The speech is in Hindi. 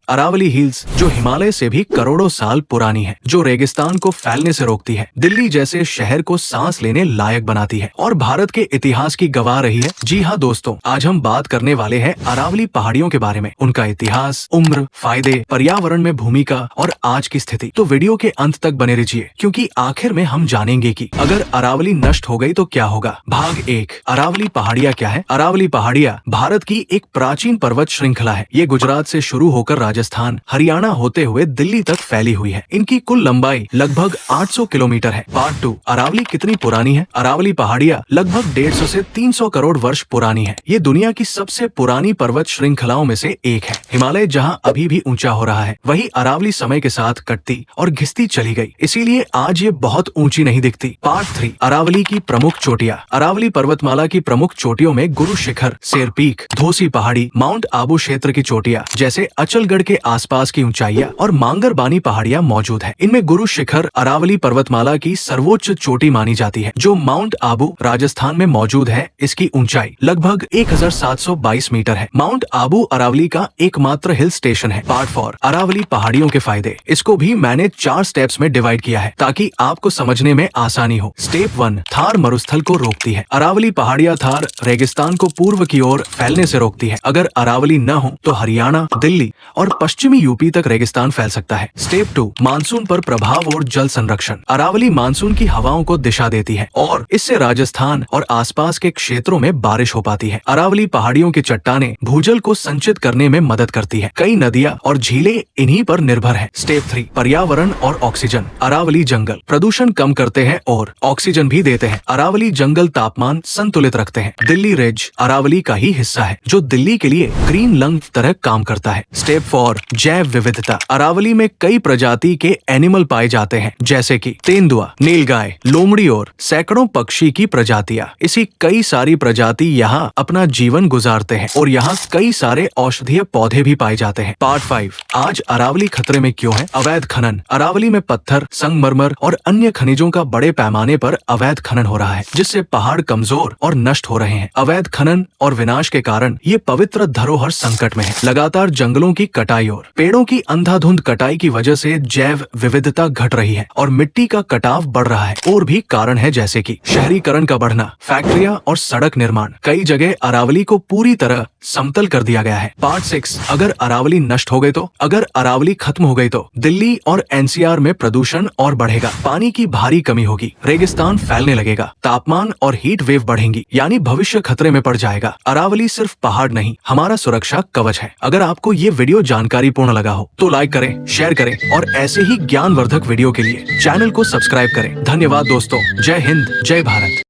अरावली हिल्स, जो हिमालय से भी करोड़ों साल पुरानी है, जो रेगिस्तान को फैलने से रोकती है, दिल्ली जैसे शहर को सांस लेने लायक बनाती है और भारत के इतिहास की गवाह रही है। जी हाँ दोस्तों, आज हम बात करने वाले हैं अरावली पहाड़ियों के बारे में, उनका इतिहास, उम्र, फायदे, पर्यावरण में भूमिका और आज की स्थिति। तो वीडियो के अंत तक बने रहिए, क्योंकि आखिर में हम जानेंगे कि अगर अरावली नष्ट हो गई तो क्या होगा। भाग 1, अरावली पहाड़ियाँ क्या है। अरावली पहाड़ियाँ भारत की एक प्राचीन पर्वत श्रृंखला है। ये गुजरात से शुरू होकर राजस्थान, हरियाणा होते हुए दिल्ली तक फैली हुई है। इनकी कुल लंबाई लगभग 800 किलोमीटर है। पार्ट 2, अरावली कितनी पुरानी है। अरावली पहाड़ियाँ लगभग 150 से 300 करोड़ वर्ष पुरानी है। ये दुनिया की सबसे पुरानी पर्वत श्रृंखलाओं में से एक है। हिमालय जहाँ अभी भी ऊंचा हो रहा है, वही अरावली समय के साथ कटती और घिसती चली गई, इसीलिए आज ये बहुत ऊंची नहीं दिखती। पार्ट 3, अरावली की प्रमुख चोटियाँ। अरावली पर्वतमाला की प्रमुख चोटियों में गुरु शिखर, शेर पीक, धोसी पहाड़ी, माउंट आबू क्षेत्र की चोटियाँ जैसे अचलगढ़ के आसपास की ऊंचाइयाँ और मांगरबानी पहाड़ियाँ मौजूद है। इनमें गुरु शिखर अरावली पर्वतमाला की सर्वोच्च चोटी मानी जाती है, जो माउंट आबू राजस्थान में मौजूद है। इसकी ऊंचाई लगभग 1722 मीटर है। माउंट आबू अरावली का एकमात्र हिल स्टेशन है। पार्ट 4, अरावली पहाड़ियों के फायदे। इसको भी मैंने 4 स्टेप्स में डिवाइड किया है ताकि आपको समझने में आसानी हो। स्टेप 1, थार मरुस्थल को रोकती है। अरावली पहाड़ियाँ थार रेगिस्तान को पूर्व की ओर फैलने से रोकती है। अगर अरावली न हो तो हरियाणा, दिल्ली और पश्चिमी यूपी तक रेगिस्तान फैल सकता है। स्टेप 2, मानसून पर प्रभाव और जल संरक्षण। अरावली मानसून की हवाओं को दिशा देती है और इससे राजस्थान और आसपास के क्षेत्रों में बारिश हो पाती है। अरावली पहाड़ियों की चट्टानें भूजल को संचित करने में मदद करती है। कई नदियाँ और झीलें इन्हीं पर निर्भर है। स्टेप 3, पर्यावरण और ऑक्सीजन। अरावली जंगल प्रदूषण कम करते हैं और ऑक्सीजन भी देते हैं। अरावली जंगल तापमान संतुलित रखते हैं। दिल्ली रिज अरावली का ही हिस्सा है, जो दिल्ली के लिए ग्रीन लंग तरह काम करता है। स्टेप 4, जैव विविधता। अरावली में कई प्रजाति के एनिमल पाए जाते हैं, जैसे कि तेंदुआ, नीलगाय, लोमड़ी और सैकड़ों पक्षी की प्रजातियां। इसी कई सारी प्रजाति यहाँ अपना जीवन गुजारते हैं और यहाँ कई सारे औषधीय पौधे भी पाए जाते हैं। पार्ट 5, आज अरावली खतरे में क्यों है। अवैध खनन। अरावली में पत्थर, संगमरमर और अन्य खनिजों का बड़े पैमाने पर अवैध खनन हो रहा है, जिससे पहाड़ कमजोर और नष्ट हो रहे हैं। अवैध खनन और विनाश के कारण ये पवित्र धरोहर संकट में है। लगातार जंगलों की कटाई और पेड़ों की अंधाधुंध कटाई की वजह से जैव विविधता घट रही है और मिट्टी का कटाव बढ़ रहा है। और भी कारण है, जैसे कि शहरीकरण का बढ़ना, फैक्ट्रियां और सड़क निर्माण। कई जगह अरावली को पूरी तरह समतल कर दिया गया है। पार्ट 6, अगर अरावली नष्ट हो गई तो। अगर अरावली खत्म हो गई तो दिल्ली और एनसीआर में प्रदूषण और बढ़ेगा, पानी की भारी कमी होगी, रेगिस्तान फैलने लगेगा, तापमान और हीट वेव बढ़ेंगी, यानी भविष्य खतरे में पड़ जाएगा। अरावली सिर्फ पहाड़ नहीं, हमारा सुरक्षा कवच है। अगर आपको ये वीडियो जानकारी पूर्ण लगा हो तो लाइक करें, शेयर करें और ऐसे ही ज्ञानवर्धक वीडियो के लिए चैनल को सब्सक्राइब करें। धन्यवाद दोस्तों। जय हिंद, जय भारत।